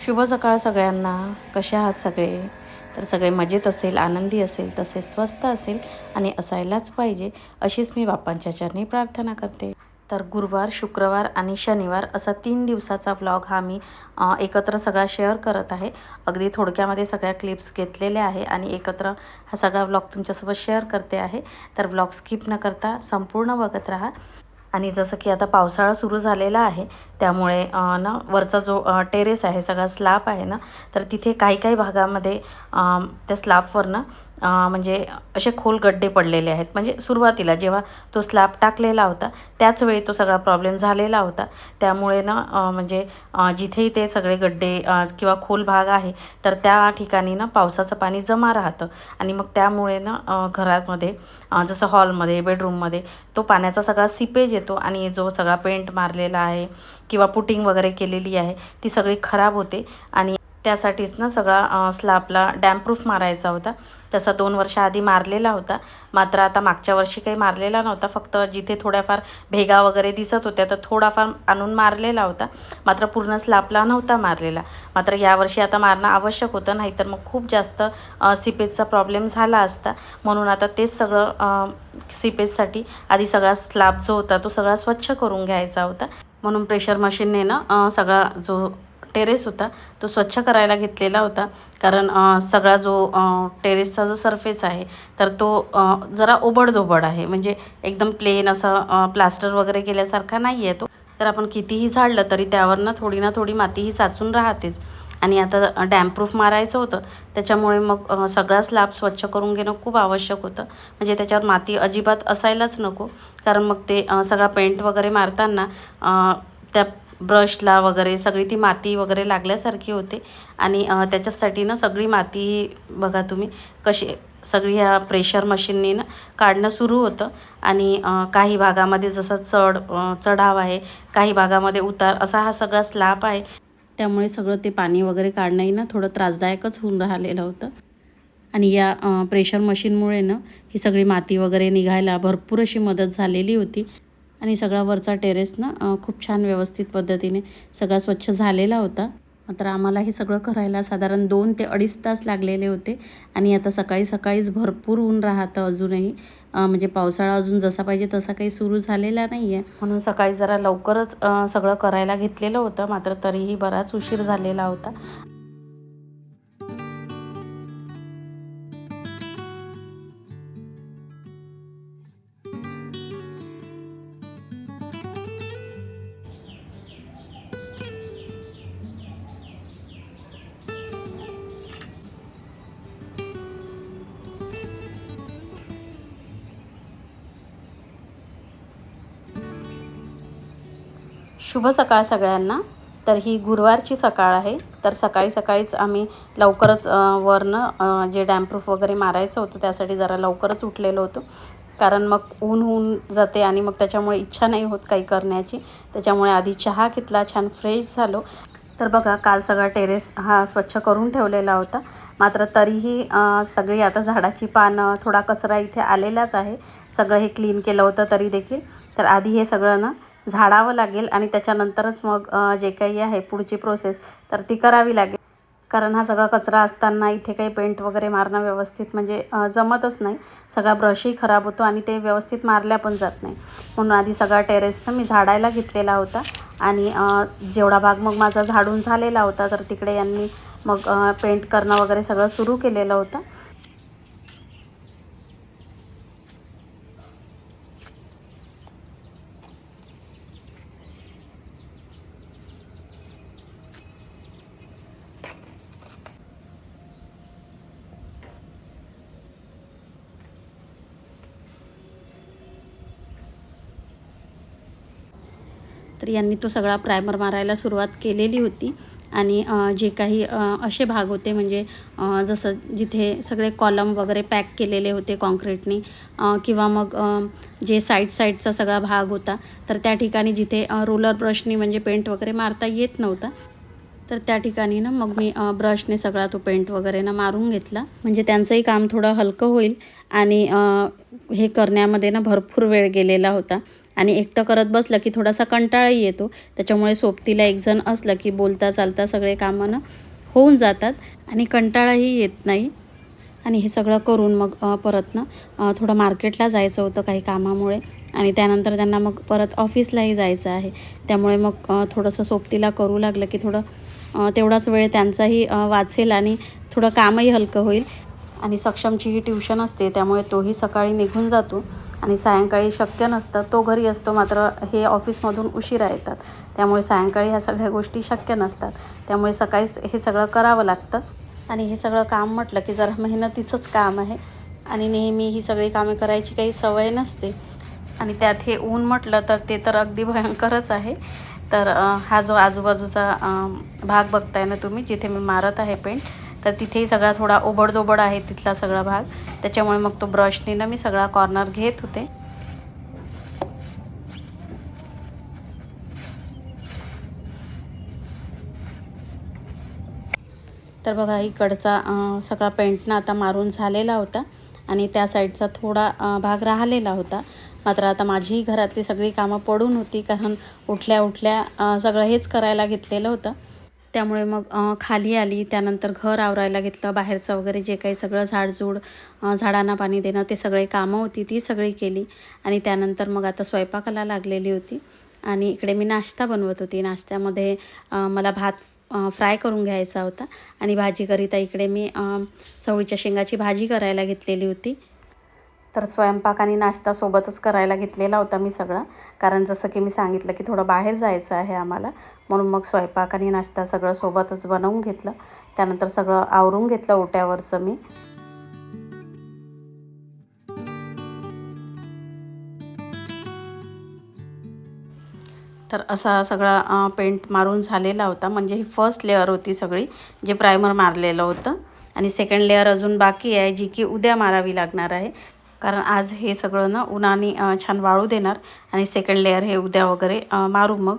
शुभ सकाळ सगळ्यांना. कसे आहात सगळे? तर सगळे मजेत असेल, आनंदी असेल, तसेच स्वस्त असेल आणि असायलाच पाहिजे अशीच मी बाप्पांच्या चरणी प्रार्थना करते. तर गुरुवार, शुक्रवार आणि शनिवार असा 3 दिवसाचा व्लॉग हा मी एकत्र सगळा शेअर करत आहे. अगदी थोडक्यामध्ये सगळ्या क्लिप्स घेतलेल्या आहे आणि एकत्र हा सगळा व्लॉग तुमच्यासोबत शेअर करते आहे. तर व्लॉग स्किप न करता संपूर्ण बघत राहा. आणि जसं की आता पावसाळा सुरू झालेला आहे, त्यामुळे ना वरचा जो टेरेस आहे, सगळा स्लॅब आहे ना, तर तिथे काही काही भागामध्ये त्या स्लॅबवर ना म्हणजे असे खोल गड्डे पडलेले आहेत. म्हणजे सुरुवातीला जेव्हा तो स्लॅब टाकलेला होता त्याच वेळी तो सगळा प्रॉब्लेम झालेला होता. त्यामुळे ना म्हणजे जिथेही ते सगळे गड्डे किंवा खोल भाग आहे, तर त्या ठिकाणी ना पावसाचं पाणी जमा राहतं आणि मग त्यामुळे ना घरामध्ये जसं हॉलमध्ये, बेडरूममध्ये तो पाण्याचा सगळा सीपेज येतो आणि जो सगळा पेंट मारलेला आहे किंवा पुटिंग वगैरे केलेली आहे ती सगळी खराब होते. आणि त्यासाठीच ना सगळा स्लॅबला डॅम्पप्रूफ मारायचा होता. तसा 2 वर्षाआधी मारलेला होता. मात्र आता मागच्या वर्षी काही मारलेला नव्हता. फक्त जिथे थोड्याफार भेगा वगैरे दिसत होत्या तर थोडाफार आणून मारलेला होता. मात्र पूर्ण स्लॅबला नव्हता मारलेला. मात्र यावर्षी आता मारणं आवश्यक होतं, नाहीतर मग खूप जास्त सीपेजचा प्रॉब्लेम झाला असता. म्हणून आता तेच सगळं सीपेजसाठी आधी सगळा स्लॅब जो होता तो सगळा स्वच्छ करून घ्यायचा होता. म्हणून प्रेशर मशीनने ना सगळा जो टेरेस होता तो स्वच्छ करायला घेतलेला होता. कारण सगळा जो टेरेसचा जो सरफेस आहे तर तो जरा ओबडधोबड आहे. म्हणजे एकदम प्लेन असं प्लास्टर वगैरे केल्यासारखा नाही आहे तो. तर आपण कितीही झाडलं तरी त्यावर ना थोडी माती ही साचून राहतेच. आणि आता डॅम्पप्रूफ मारायचं होतं, त्याच्यामुळे मग सगळा स्लॅब स्वच्छ करून घेणं खूप आवश्यक होतं. म्हणजे त्याच्यावर माती अजिबात असायलाच नको. कारण मग ते सगळा पेंट वगैरे मारताना त्या ब्रशला वगैरे सगळी ती माती वगैरे लागल्यासारखी होते. आणि त्याच्यासाठी ना सगळी माती बघा तुम्ही कशी सगळी ह्या प्रेशर मशीननी ना काढणं सुरू होतं. आणि काही भागामध्ये जसं चढाव आहे, काही भागामध्ये उतार असा हा सगळा स्लॅब आहे. त्यामुळे सगळं ते पाणी वगैरे काढणंही ना थोडं त्रासदायकच होऊन राहिलेलं होतं. आणि या प्रेशर मशीनमुळे ना ही सगळी माती वगैरे निघायला भरपूर अशी मदत झालेली होती. आणि सगळा वरचा टेरेस ना खूप छान व्यवस्थित पद्धतीने सगळा स्वच्छ झालेला होता. तर आम्हाला हे सगळं करायला साधारण 2 ते 2.5 तास लागलेले होते. आणि आता सकाळी सकाळीच भरपूर ऊन राहतं अजूनही. म्हणजे पावसाळा अजून जसा पाहिजे तसा काही सुरू झालेला नाही आहे. म्हणून सकाळी जरा लवकरच सगळं करायला घेतलेलं होतं. मात्र तरीही बराच उशीर झालेला होता. शुभ सकाळ सगळ्यांना. तर ही गुरुवारची सकाळ आहे. तर सकाळी सकाळीच आम्ही लवकरच वरनं जे डॅम्पप्रूफ वगैरे मारायचं होतं त्यासाठी जरा लवकरच उठलेलो होतो. कारण मग ऊन होऊन जाते आणि मग त्याच्यामुळे इच्छा नाही होत काही करण्याची. त्याच्यामुळे आधी चहा घेतला, छान फ्रेश झालो. तर बघा काल सगळा टेरेस हा स्वच्छ करून ठेवलेला होता. मात्र तरीही सगळी आता झाडाची पानं, थोडा कचरा इथे आलेलाच आहे. सगळं हे क्लीन केलं होतं तरी देखील. तर आधी हे सगळं ना झाडावं लागेल आणि त्याच्यानंतरच मग जे काही आहे पुढची प्रोसेस तर ती करावी लागेल. कारण हा सगळा कचरा असताना इथे काही पेंट वगैरे मारणं व्यवस्थित म्हणजे जमतच नाही. सगळा ब्रशही खराब होतो आणि ते व्यवस्थित मारल्या पण जात नाही. म्हणून आधी सगळा टेरेसनं मी झाडायला घेतलेला होता. आणि जेवढा भाग मग माझा झाडून झालेला होता तर तिकडे यांनी मग पेंट करणं वगैरे सगळं सुरू केलेलं होतं. तर यांनी तो सगळा प्रायमर मारायला सुरुवात केलेली होती. आणि जे काही असे भाग होते म्हणजे जसं जिथे सगळे कॉलम वगैरे पॅक केलेले होते कॉन्क्रीटनी, किंवा मग जे साईडचा सगळा भाग होता, तर त्या ठिकाणी जिथे रोलर ब्रशनी म्हणजे पेंट वगैरे मारता येत नव्हता, तर त्या ठिकाणी ना मग मी ब्रशने सगळा तो पेंट वगैरे ना मारून घेतला, म्हणजे त्यांचंही काम थोडं हलकं होईल. आणि हे करण्यामध्ये ना भरपूर वेळ गेलेला होता आणि एकटं करत बसलं की थोडासा कंटाळाही येतो. त्याच्यामुळे सोबतीला एक जण असलं की बोलता चालता सगळे कामं ना होऊन जातात आणि कंटाळाही येत नाही. आणि हे सगळं करून मग परत ना थोडं मार्केटला जायचं होतं काही कामामुळे, आणि त्यानंतर त्यांना मग परत ऑफिसलाही जायचं आहे. त्यामुळे मग थोडंसं सोबतीला करू लागलं की थोडं तेवढाच वेळ त्यांचाही वाचेल आणि थोडं कामही हलकं होईल. आणि सक्षमचीही ट्युशन असते, त्यामुळे तोही सकाळी निघून जातो आणि सायंकाळी शक्य नसतं, तो घरी असतो. मात्र हे ऑफिसमधून उशिरा येतात, त्यामुळे सायंकाळी ह्या सगळ्या गोष्टी शक्य नसतात. त्यामुळे सकाळीच हे सगळं करावं लागतं. आणि हे सगळं काम म्हटलं की जरा मेहनतीचंच काम आहे आणि नेहमी ही सगळी कामे करायची काही सवय नसते. आणि त्यात हे ऊन म्हटलं तर ते तर अगदी भयंकरच आहे. तर हा जो आजूबाजूचा भाग बघताय ना तुम्ही, जिथे मी मारत आहे पेंट, तर तिथेही सगळा थोडा ओबडधोबड आहे तिथला सगळा भाग. त्याच्यामुळे मग तो ब्रशने ना मी सगळा कॉर्नर घेत होते. तर बघा इकडचा सगळा पेंट ना आता मारून झालेला होता आणि त्या साईडचा थोडा भाग राहिलेला होता. मात्र आता माझीही घरातली सगळी कामं पडून होती, कारण उठल्या उठल्या सगळं हेच करायला घेतलेलं होतं. त्यामुळे मग खाली आली, त्यानंतर घर आवरायला घेतलं, बाहेरचं वगैरे जे काही सगळं झाडझूड, झाडांना पाणी देणं, ते सगळे कामं होती ती सगळी केली. आणि त्यानंतर मग आता स्वयंपाकाला लागलेली होती आणि इकडे मी नाश्ता बनवत होती. नाश्त्यामध्ये मला भात फ्राय करून घ्यायचा होता आणि भाजीकरिता इकडे मी चवळीच्या शेंगाची भाजी करायला घेतलेली होती. तर स्वयंपाक आणि नाश्ता सोबतच करायला घेतलेला होता मी सगळा, कारण जसं की मी सांगितलं की थोडं बाहेर जायचं आहे आम्हाला, म्हणून मग स्वयंपाक आणि नाश्ता सगळं सोबतच बनवून घेतलं. त्यानंतर सगळं आवरून घेतलं ओट्यावरचं मी. तर असा सगळा पेंट मारून झालेला होता, म्हणजे ही फर्स्ट लेअर होती सगळी, जे प्रायमर मारलेलं होतं. आणि सेकंड लेअर अजून बाकी आहे, जी की उद्या मारावी लागणार आहे, कारण आज हे सगळं ना उन्हाने छान वाळू देणार आणि सेकंड लेअर हे उद्या वगैरे मारू मग.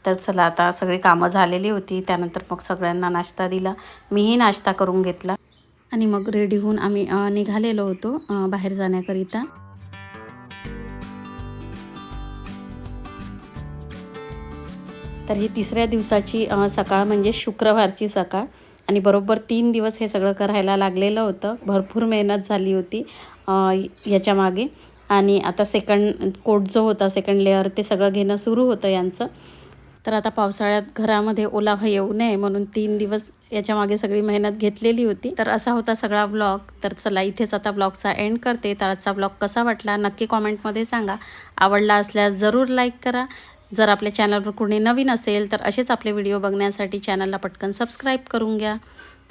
तर चला आता सगळी कामं झालेली होती. त्यानंतर मग सगळ्यांना नाश्ता दिला, मीही नाश्ता करून घेतला आणि मग रेडी होऊन आम्ही निघालेलो होतो बाहेर जाण्याकरिता. तर ही तिसऱ्या दिवसाची सकाळ म्हणजे शुक्रवारची सकाळ आणि बरोबर 3 दिवस हे सगळं करायला लागलेलं होतं. भरपूर मेहनत झाली होती याच्यामागे. आणि आता सेकंड कोट जो होता, सेकंड लेअर, ते सगळं घेणं सुरू होतं यांचं. तर आता पावसाळ्यात घरामध्ये ओलावा येऊ नये म्हणून 3 दिवस याच्यामागे सगळी मेहनत घेतलेली होती. तर असा होता सगळा ब्लॉग. तर चला इथेच आता ब्लॉगचा एंड करते. तर आजचा ब्लॉग कसा वाटला नक्की कॉमेंटमध्ये सांगा. आवडला असल्यास जरूर लाईक करा. जर आपल्या चॅनलवर कोणी नवीन असेल तर असेच आपले व्हिडिओ बघण्यासाठी चॅनलला पटकन सबस्क्राईब करून घ्या.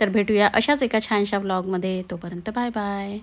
तर भेटूया अशाच एका छानशा व्लॉगमध्ये. तोपर्यंत बाय बाय.